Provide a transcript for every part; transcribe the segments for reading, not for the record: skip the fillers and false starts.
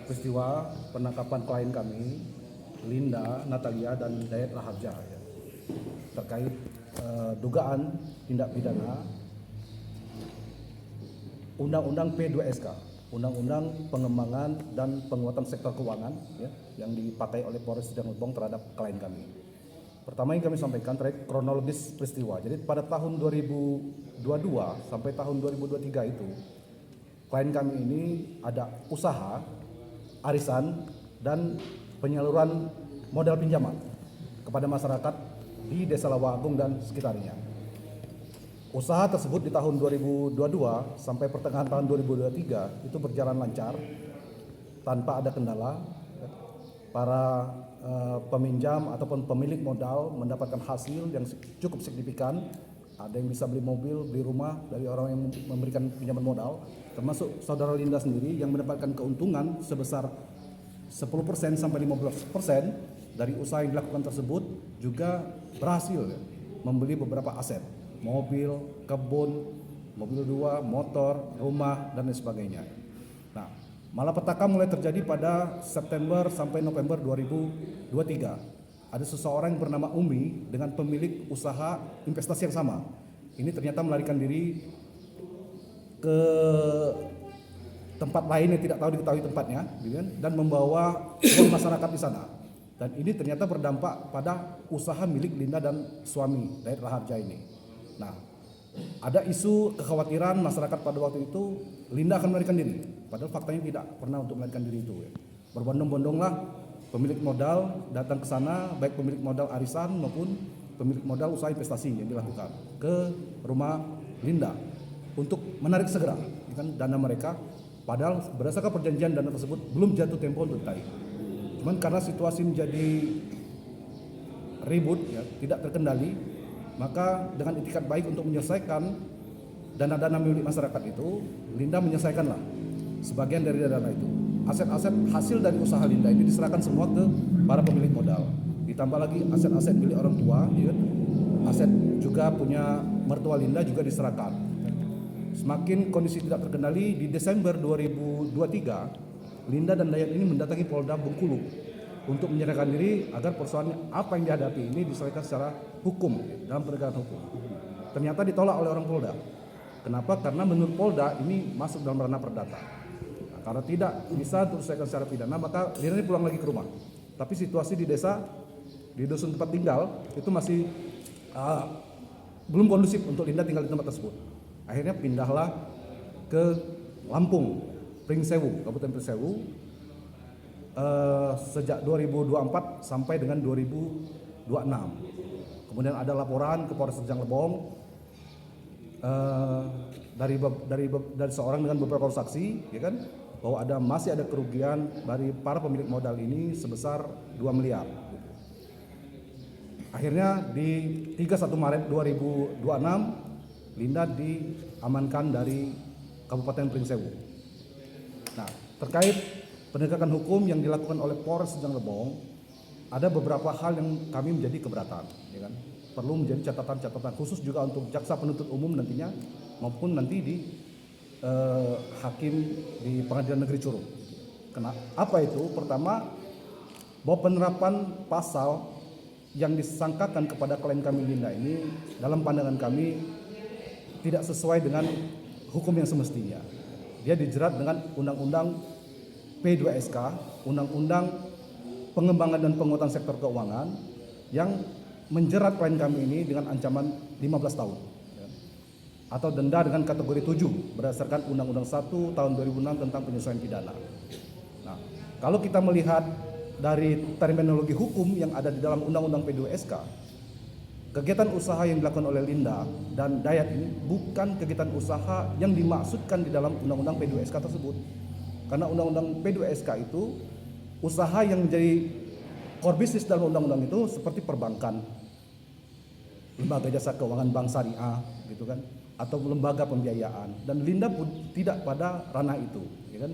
peristiwa penangkapan klien kami, Linda, Natalia, dan Dayat Raharja ya, terkait dugaan tindak pidana Undang-Undang P2SK, Undang-Undang Pengembangan dan Penguatan Sektor Keuangan ya, yang dipakai oleh Polres Sidang Lebong terhadap klien kami. Pertama yang kami sampaikan terkait kronologis peristiwa. Jadi pada tahun 2022 sampai tahun 2023 itu klien kami ini ada usaha arisan dan penyaluran modal pinjaman kepada masyarakat di Desa Lawang Agung dan sekitarnya. Usaha tersebut di tahun 2022 sampai pertengahan tahun 2023 itu berjalan lancar tanpa ada kendala. Para peminjam ataupun pemilik modal mendapatkan hasil yang cukup signifikan. Ada yang bisa beli mobil, beli rumah dari orang yang memberikan pinjaman modal, termasuk saudara Linda sendiri yang mendapatkan keuntungan sebesar 10% sampai 15% dari usaha yang dilakukan tersebut, juga berhasil membeli beberapa aset, mobil, kebun, mobil 2, motor, rumah, dan lain sebagainya. Nah, malapetaka mulai terjadi pada September sampai November 2023. Ada seseorang yang bernama Umi dengan pemilik usaha investasi yang sama. Ini ternyata melarikan diri ke tempat lain yang tidak tahu diketahui tempatnya, dan membawa uang masyarakat di sana. Dan ini ternyata berdampak pada usaha milik Linda dan suami Dayat Raharja ini. Nah, ada isu kekhawatiran masyarakat pada waktu itu Linda akan melarikan diri, padahal faktanya tidak pernah untuk melarikan diri itu. Berbondong-bondonglah pemilik modal datang ke sana, baik pemilik modal arisan maupun pemilik modal usaha investasi yang dilakukan ke rumah Linda untuk menarik segera dana mereka, padahal berdasarkan perjanjian dana tersebut belum jatuh tempo untuk ditarik. Cuman karena situasi menjadi ribut ya, tidak terkendali, maka dengan itikat baik untuk menyelesaikan dana-dana milik masyarakat itu, Linda menyelesaikanlah sebagian dari dana itu. Aset-aset hasil dari usaha Linda ini diserahkan semua ke para pemilik modal. Ditambah lagi aset-aset milik orang tua, ya, aset juga punya mertua Linda juga diserahkan. Semakin kondisi tidak terkendali, di Desember 2023, Linda dan Dayat ini mendatangi Polda Bengkulu untuk menyerahkan diri agar persoalan apa yang dihadapi ini diselesaikan secara hukum, dalam penegakan hukum. Ternyata ditolak oleh orang Polda. Kenapa? Karena menurut Polda ini masuk dalam ranah perdata. Karena tidak bisa diselesaikan secara pidana, maka Linda ini pulang lagi ke rumah. Tapi situasi di desa, di dusun tempat tinggal itu masih belum kondusif untuk Linda tinggal di tempat tersebut. Akhirnya pindahlah ke Lampung, Pringsewu, Kabupaten Pringsewu, sejak 2024 sampai dengan 2026. Kemudian ada laporan ke Polres Sidang Lebong dari seorang dengan beberapa saksi, ya kan, bahwa masih ada kerugian dari para pemilik modal ini sebesar 2 miliar. Akhirnya di 31 Maret 2026 Linda diamankan dari Kabupaten Pringsewu. Nah, terkait penegakan hukum yang dilakukan oleh Polres Sidang Lebong, ada beberapa hal yang kami menjadi keberatan, ya kan? Perlu menjadi catatan-catatan khusus juga untuk jaksa penuntut umum nantinya maupun nanti di hakim di Pengadilan Negeri Curug. Apa itu? Pertama, bahwa penerapan pasal yang disangkakan kepada klien kami Linda ini dalam pandangan kami tidak sesuai dengan hukum yang semestinya. Dia dijerat dengan Undang-Undang P2SK, Undang-Undang Pengembangan dan Penguatan Sektor Keuangan, yang menjerat klien kami ini dengan ancaman 15 tahun. Atau denda dengan kategori 7 berdasarkan Undang-Undang 1 tahun 2006 tentang penyesuaian pidana. Nah, kalau kita melihat dari terminologi hukum yang ada di dalam Undang-Undang P2SK, kegiatan usaha yang dilakukan oleh Linda dan Dayat ini bukan kegiatan usaha yang dimaksudkan di dalam Undang-Undang P2SK tersebut. Karena Undang-Undang P2SK itu usaha yang menjadi core business dalam undang-undang itu seperti perbankan, lembaga jasa keuangan bank syariah, gitu kan, atau lembaga pembiayaan, dan Linda pun tidak pada ranah itu, ya kan?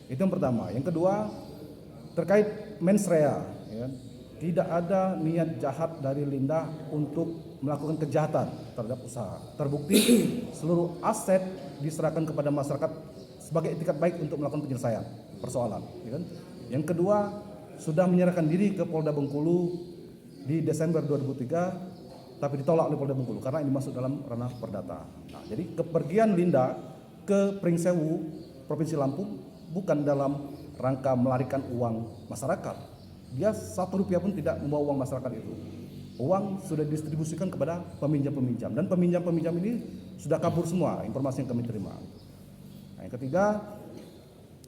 Itu yang pertama. Yang kedua, terkait mens rea, ya kan? Tidak ada niat jahat dari Linda untuk melakukan kejahatan terhadap usaha. Terbukti seluruh aset diserahkan kepada masyarakat sebagai etikat baik untuk melakukan penyelesaian. persoalan, ya kan? Yang kedua, sudah menyerahkan diri ke Polda Bengkulu di Desember 2003, tapi ditolak oleh Polda Bengkulu karena ini masuk dalam ranah perdata. Nah, jadi kepergian Linda ke Pringsewu, Provinsi Lampung, bukan dalam rangka melarikan uang masyarakat. Dia 1 rupiah pun tidak membawa uang masyarakat itu. Uang sudah didistribusikan kepada peminjam-peminjam, dan peminjam-peminjam ini sudah kabur semua, informasi yang kami terima. Nah, yang ketiga,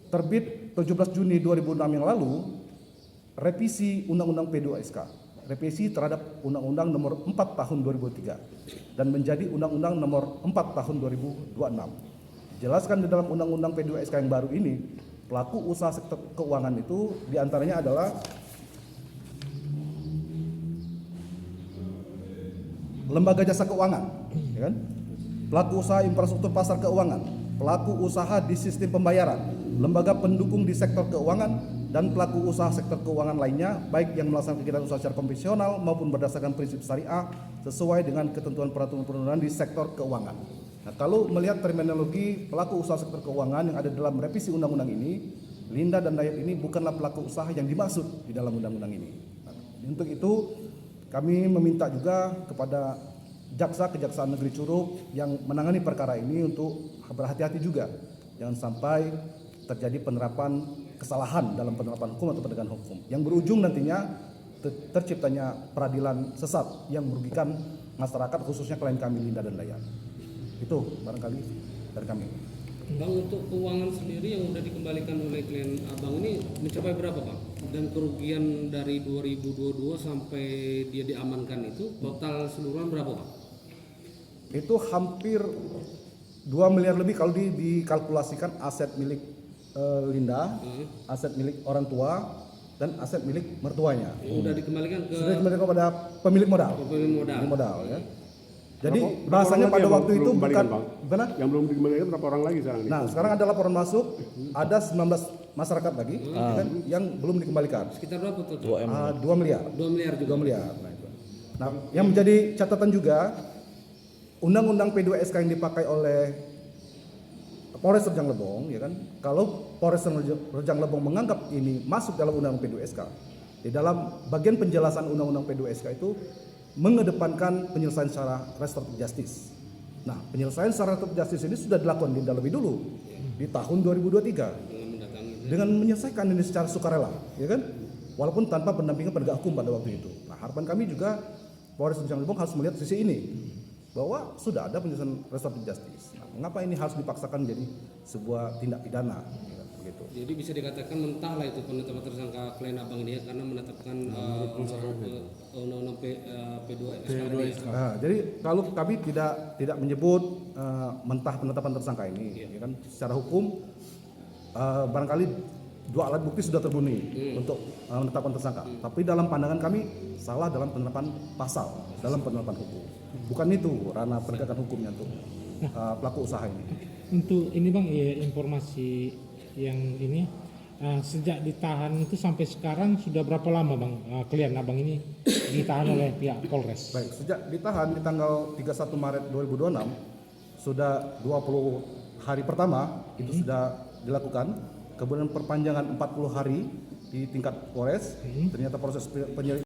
terbit 17 Juni 2006 yang lalu revisi Undang-Undang P2SK, revisi terhadap Undang-Undang Nomor 4 Tahun 2003 dan menjadi Undang-Undang Nomor 4 Tahun 2026. Jelaskan di dalam Undang-Undang P2SK yang baru ini, pelaku usaha sektor keuangan itu diantaranya adalah lembaga jasa keuangan, ya kan? Pelaku usaha infrastruktur pasar keuangan, pelaku usaha di sistem pembayaran, lembaga pendukung di sektor keuangan, dan pelaku usaha sektor keuangan lainnya, baik yang melaksanakan kegiatan usaha secara konvensional maupun berdasarkan prinsip syariah sesuai dengan ketentuan peraturan-perundangan di sektor keuangan. Nah, kalau melihat terminologi pelaku usaha sektor keuangan yang ada dalam revisi undang-undang ini, Linda dan Dayat ini bukanlah pelaku usaha yang dimaksud di dalam undang-undang ini. Nah, untuk itu kami meminta juga kepada Kejaksaan Negeri Curug yang menangani perkara ini untuk berhati-hati juga, jangan sampai terjadi penerapan kesalahan dalam penerapan hukum atau penegakan hukum yang berujung nantinya terciptanya peradilan sesat yang merugikan masyarakat, khususnya klien kami Linda dan Dayat. Itu barangkali dari kami. Bang, untuk keuangan sendiri yang sudah dikembalikan oleh klien Abang ini mencapai berapa, Bang? Dan kerugian dari 2022 sampai dia diamankan itu total seluruhan berapa, Bang? Itu hampir 2 miliar lebih kalau dikalkulasikan aset milik Linda, aset milik orang tua, dan aset milik mertuanya. Sudah dikembalikan ke Sudah dikembalikan kepada pemilik modal. Pemilik modal, ya. Jadi bahasanya pada waktu itu bukan benar? Yang belum dikembalikan berapa orang lagi sekarang? Nah, sekarang ada laporan masuk, ada 19 masyarakat lagi kan, yang belum dikembalikan. Sekitar berapa total? 2 miliar. 2 miliar juga. 2 miliar. Nah, yang menjadi catatan juga, Undang-Undang P2SK yang dipakai oleh Polres Rejang Lebong, ya kan? Kalau Polres Rejang Lebong menganggap ini masuk dalam Undang-Undang P2SK, di dalam bagian penjelasan Undang-Undang P2SK itu mengedepankan penyelesaian secara restoratif justice. Nah, penyelesaian secara restoratif justice ini sudah dilakukan Linda lebih dulu di tahun 2023 dengan menyelesaikan ini secara sukarela, ya kan? Walaupun tanpa pendampingan penegak hukum pada waktu itu. Nah, harapan kami juga Polres Rejang Lebong harus melihat sisi ini, bahwa sudah ada penyelesaian restoratif justice. Nah, mengapa ini harus dipaksakan menjadi sebuah tindak pidana? Ya, begitu. Jadi bisa dikatakan mentah lah itu penetapan tersangka klien Abang ini ya, karena menetapkan undang-undang P2SK. Nah, jadi kalau kami tidak menyebut mentah penetapan tersangka ini, ya kan? Secara hukum barangkali 2 alat bukti sudah terpenuhi untuk menetapkan tersangka. Tapi dalam pandangan kami salah dalam penerapan pasal, dalam penerapan hukum. Bukan itu ranah penegakan hukumnya untuk pelaku usaha ini. Untuk ini Bang, ya, informasi yang ini sejak ditahan itu sampai sekarang sudah berapa lama Bang klien Abang ini ditahan oleh pihak Polres? Baik, sejak ditahan di tanggal 31 Maret 2026 sudah 20 hari pertama itu sudah dilakukan, kemudian perpanjangan 40 hari di tingkat Polres. Ternyata proses penyelidikan